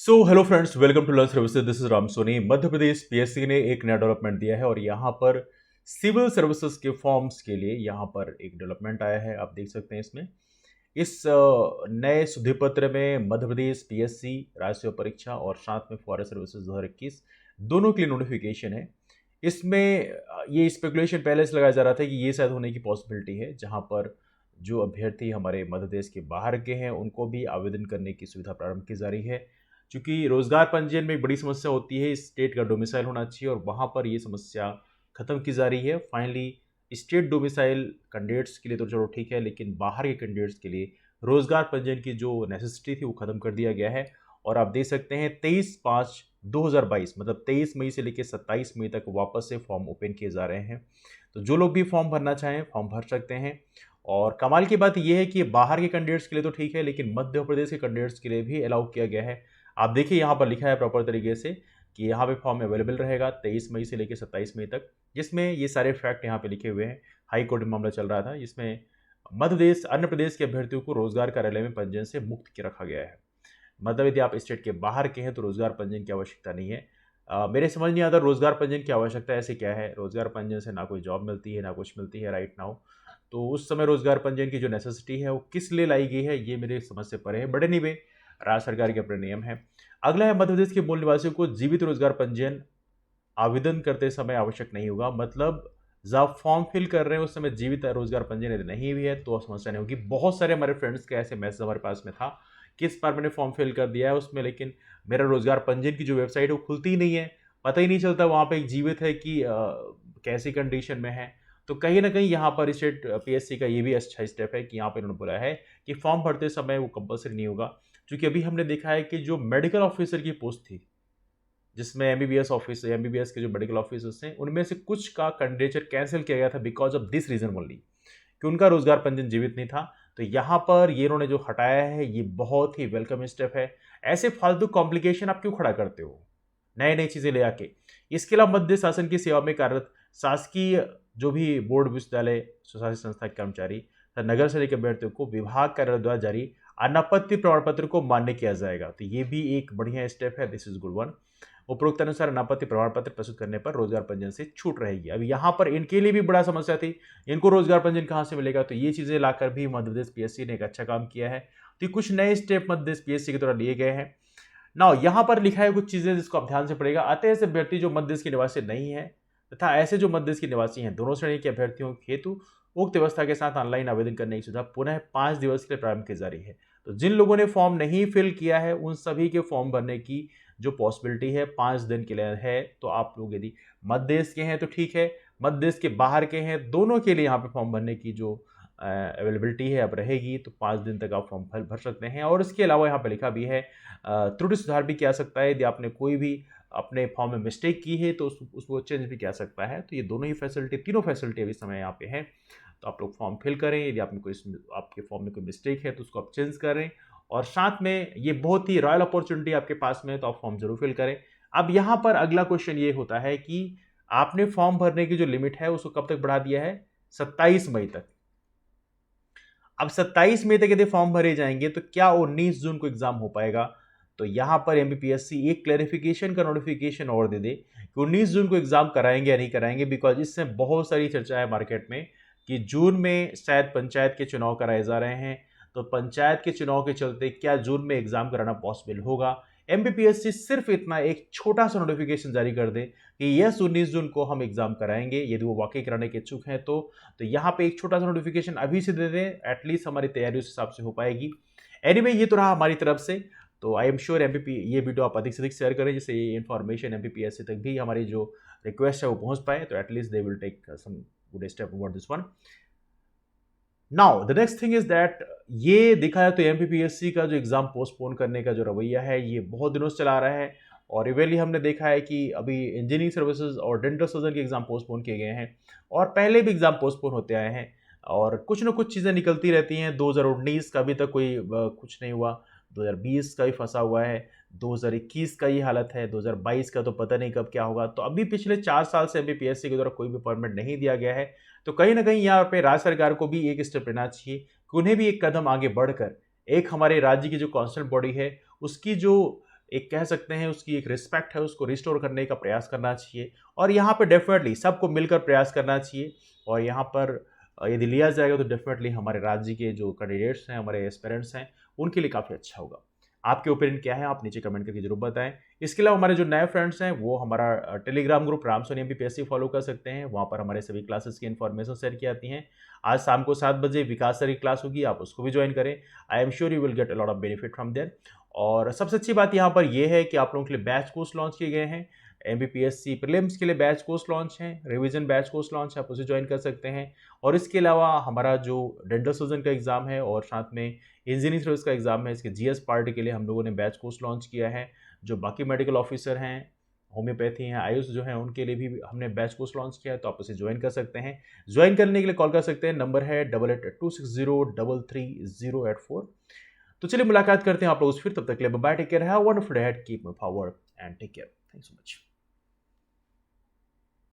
Hello friends, welcome to learn services. This is Ram Soni. Madhya Pradesh PSC ने एक नया डेवलपमेंट दिया है और यहाँ पर सिविल सर्विसेज के फॉर्म्स के लिए यहाँ पर एक डेवलपमेंट आया है। आप देख सकते हैं इसमें इस नए सुधिपत्र में मध्य प्रदेश पीएससी राज्य सेवा परीक्षा और साथ में फॉरेस्ट सर्विसेज 2021 दोनों के लिए नोटिफिकेशन है। इसमें ये स्पेकुलेशन पहले से लगाया जा रहा था कि ये शायद होने की पॉसिबिलिटी है, जहाँ पर जो अभ्यर्थी हमारे मध्य प्रदेश के बाहर के हैं उनको भी आवेदन करने की सुविधा प्रारंभ की जा रही है। क्योंकि रोजगार पंजीयन में एक बड़ी समस्या होती है, स्टेट का डोमिसाइल होना चाहिए और वहाँ पर ये समस्या खत्म की जा रही है। फाइनली स्टेट डोमिसाइल कैंडिडेट्स के लिए तो चलो ठीक है, लेकिन बाहर के कैंडिडेट्स के लिए रोजगार पंजीयन की जो नेसेसिटी थी वो खत्म कर दिया गया है। और आप देख सकते हैं 23/5/2022 मतलब 23 मई से लेकर 27 मई तक वापस से फॉर्म ओपन किए जा रहे हैं। तो जो लोग भी फॉर्म भरना चाहें फॉर्म भर सकते हैं। और कमाल की बात यह है कि बाहर के कैंडिडेट्स के लिए तो ठीक है, लेकिन मध्य प्रदेश के कैंडिडेट्स के लिए भी अलाउ किया गया है। आप देखिए यहाँ पर लिखा है प्रॉपर तरीके से कि यहाँ पे फॉर्म अवेलेबल रहेगा 23 मई से लेकर 27 मई तक, जिसमें ये सारे फैक्ट यहाँ पे लिखे हुए हैं। हाई कोर्ट में मामला चल रहा था, जिसमें मध्य प्रदेश अन्य प्रदेश के अभ्यर्थियों को रोजगार कार्यालय में पंजीयन से मुक्त के रखा गया है। मतलब यदि आप स्टेट के बाहर के हैं तो रोजगार पंजीयन की आवश्यकता नहीं है। मेरे समझ नहीं आता रोजगार पंजीयन की आवश्यकता ऐसे क्या है। रोजगार पंजीयन से ना कोई जॉब मिलती है ना कुछ मिलती है राइट नाउ। तो उस समय रोजगार पंजीयन की जो नेसेसिटी है वो किस लिए लाई गई है, ये मेरे समझ से परे है। बड़े नहीं, राज्य सरकार के अपने नियम है। अगला है, मध्य प्रदेश के मूल निवासियों को जीवित रोजगार पंजीयन आवेदन करते समय आवश्यक नहीं होगा। मतलब जब आप फॉर्म फिल कर रहे हैं उस समय जीवित रोजगार पंजीयन यदि नहीं भी है तो समस्या नहीं होगी। बहुत सारे हमारे फ्रेंड्स के ऐसे मैसेज हमारे पास में था कि इस बार मैंने फॉर्म फिल कर दिया है उसमें, लेकिन मेरा रोजगार पंजीयन की जो वेबसाइट है वो खुलती ही नहीं है। पता ही नहीं चलता वहाँ पे एक जीवित है कि कैसी कंडीशन में है। तो कहीं ना कहीं यहाँ पर स्टेट पीएससी का ये भी अच्छा स्टेप है कि यहाँ पर इन्होंने बोला है कि फॉर्म भरते समय वो कंपलसरी नहीं होगा। क्योंकि अभी हमने देखा है कि जो मेडिकल ऑफिसर की पोस्ट थी, जिसमें एमबीबीएस ऑफिस एमबीबीएस के जो मेडिकल ऑफिसर्स हैं उनमें से कुछ का कैंडिडेचर कैंसिल किया गया था because of this reason only, कि उनका रोजगार पंजीयन जीवित नहीं था। तो यहाँ पर ये इन्होंने जो हटाया है ये बहुत ही वेलकम स्टेप है। ऐसे फालतू कॉम्प्लिकेशन आप क्यों खड़ा करते हो नए नई चीजें ले आके। इसके अलावा मध्य शासन की सेवा में कार्यरत शासकीय जो भी बोर्ड विश्वविद्यालय स्वशासित संस्था के कर्मचारी तथा नगर से लेकर अभ्यर्थियों को विभाग कार्यालय द्वारा जारी अनापत्ति प्रमाण पत्र को मान्य किया जाएगा। तो ये भी एक बढ़िया स्टेप है, दिस इज गुड वन। उपरोक्त अनुसार अनापत्ति प्रमाण पत्र प्रस्तुत करने पर रोजगार पंजीयन से छूट रहेगी। अब यहाँ पर इनके लिए भी बड़ा समस्या थी, इनको रोजगार पंजीयन कहाँ से मिलेगा। तो ये चीजें लाकर भी मध्य प्रदेश पीएससी ने एक अच्छा काम किया है। तो ये कुछ नए स्टेप मध्य प्रदेश पीएससी की तरह लिए गए हैं ना। यहाँ पर लिखा है कुछ चीजें जिसको आप ध्यान से पड़ेगा। अतः ऐसे अभ्यर्थी जो मध्य प्रदेश के निवासी नहीं है तथा ऐसे जो मध्य प्रदेश के निवासी हैं दोनों श्रेणी के अभ्यर्थियों हेतु उक्त व्यवस्था के साथ ऑनलाइन आवेदन करने की सुविधा पुनः 5 दिवस के लिए प्रारंभ की जा रही है। तो जिन लोगों ने फॉर्म नहीं फिल किया है उन सभी के फॉर्म भरने की जो पॉसिबिलिटी है 5 दिन के लिए है। तो आप लोग यदि मध्य देश के हैं तो ठीक है, मध्य देश के बाहर के हैं दोनों के लिए यहाँ पे फॉर्म भरने की जो अवेलेबिलिटी है अब रहेगी। तो 5 दिन तक आप फॉर्म भर सकते हैं। और इसके अलावा यहाँ पे लिखा भी है त्रुटि सुधार भी किया सकता है। यदि आपने कोई भी अपने फॉर्म में मिस्टेक की है तो उसको चेंज भी किया सकता है। तो ये दोनों ही फैसिलिटी, तीनों फैसिलिटी अभी समय यहाँ पे है। तो आप लोग फॉर्म फिल करें, यदि आपने कोई आपके फॉर्म में कोई मिस्टेक है तो उसको आप चेंज करें। और साथ में ये बहुत ही रॉयल अपॉर्चुनिटी आपके पास में है, तो आप फॉर्म जरूर फिल करें। अब यहाँ पर अगला क्वेश्चन ये होता है कि आपने फॉर्म भरने की जो लिमिट है उसको कब तक बढ़ा दिया है, 27 मई तक। अब 27 मई तक यदि फॉर्म भरे जाएंगे तो क्या 19 जून को एग्जाम हो पाएगा। तो यहां पर एमपीपीएससी एक क्लैरिफिकेशन का नोटिफिकेशन और दे दे कि 19 जून को एग्जाम कराएंगे या नहीं कराएंगे। बिकॉज इससे बहुत सारी चर्चा है मार्केट में कि जून में शायद पंचायत के चुनाव कराए जा रहे हैं। तो पंचायत के चुनाव के चलते क्या जून में एग्जाम कराना पॉसिबल होगा। एमपीपीएससी सिर्फ इतना एक छोटा सा नोटिफिकेशन जारी कर दे कि यस 19 जून को हम एग्जाम कराएंगे, यदि वो वाकई कराने के इच्छुक हैं तो यहाँ पे एक छोटा सा नोटिफिकेशन अभी से दे दें, एटलीस्ट हमारी तैयारी उस हिसाब से हो पाएगी। एनीवे ये तो रहा हमारी तरफ से। तो आई एम श्योर एमपीपी ये वीडियो आप अधिक से अधिक शेयर करें जिससे ये इन्फॉर्मेशन एमपीपीएससी तक भी हमारी जो रिक्वेस्ट है वो पहुंच पाए। तो at least they will take some good step over this one. Now the next thing is that ये दिखाया तो एमपीपीएससी का जो एग्जाम पोस्टपोन करने का जो रवैया है ये बहुत दिनों से चला रहा है। और इवेंटली हमने देखा है कि अभी इंजीनियरिंग सर्विसेज और डेंटल सर्जन के एग्जाम पोस्टपोन किए गए हैं और पहले भी एग्जाम पोस्टपोन होते आए हैं। और कुछ ना कुछ चीज़ें निकलती रहती हैं। 2019 का अभी तक कोई कुछ नहीं हुआ, 2020 का भी फंसा हुआ है, 2021 का ये हालत है, 2022 का तो पता नहीं कब क्या होगा। तो अभी पिछले 4 साल से एमपीपीएससी के द्वारा कोई भी अपॉइंटमेंट नहीं दिया गया है। तो कहीं ना कहीं यहाँ पे राज्य सरकार को भी एक स्टेप लेना चाहिए कि उन्हें भी एक कदम आगे बढ़कर एक हमारे राज्य की जो कांस्टिट्यूशनल बॉडी है उसकी जो एक कह सकते हैं उसकी एक रिस्पेक्ट है, उसको रिस्टोर करने का प्रयास करना चाहिए और यहाँ पे डेफिनेटली सबको मिलकर प्रयास करना चाहिए। और यहाँ पर यदि लिया जाएगा तो डेफिनेटली हमारे राज्य के जो कैंडिडेट्स हैं, हमारे एस्पिरेंट्स हैं, उनके लिए काफ़ी अच्छा होगा। आपके ओपिनियन क्या है, आप नीचे कमेंट करके जरूर बताएं। इसके अलावा हमारे जो नए फ्रेंड्स हैं वो हमारा टेलीग्राम ग्रुप रामसोनी एमपीपीएससी फॉलो कर सकते हैं, वहाँ पर हमारे सभी क्लासेस की इन्फॉर्मेशन शेयर की जाती हैं। आज शाम को 7 बजे विकास सर की क्लास होगी, आप उसको भी ज्वाइन करें। I am sure you will get a lot of benefit from there. और सबसे अच्छी बात यहाँ पर यह है कि आप लोगों के लिए बैच कोर्स लॉन्च किए गए हैं। एमपीपीएससी प्रीलिम्स के लिए बैच कोर्स लॉन्च है, रिवीजन बैच कोर्स लॉन्च है, आप उसे ज्वाइन कर सकते हैं। और इसके अलावा हमारा जो डेंटल सर्जन का एग्जाम है और साथ में इंजीनियरिंग सर्विस का एग्जाम है, इसके जीएस पार्ट के लिए हम लोगों ने बैच कोर्स लॉन्च किया है। जो बाकी मेडिकल ऑफिसर हैं, होम्योपैथी हैं, आयुष जो हैं, उनके लिए भी हमने बैच कोर्स लॉन्च किया है, तो आप उसे ज्वाइन कर सकते हैं। ज्वाइन करने के लिए कॉल कर सकते हैं, नंबर है 8826033084। तो चलिए मुलाकात करते हैं आप लोग फिर, तब तक के लिए bye, take care, have a wonderful day ahead, keep moving forward and take care. Thanks so much.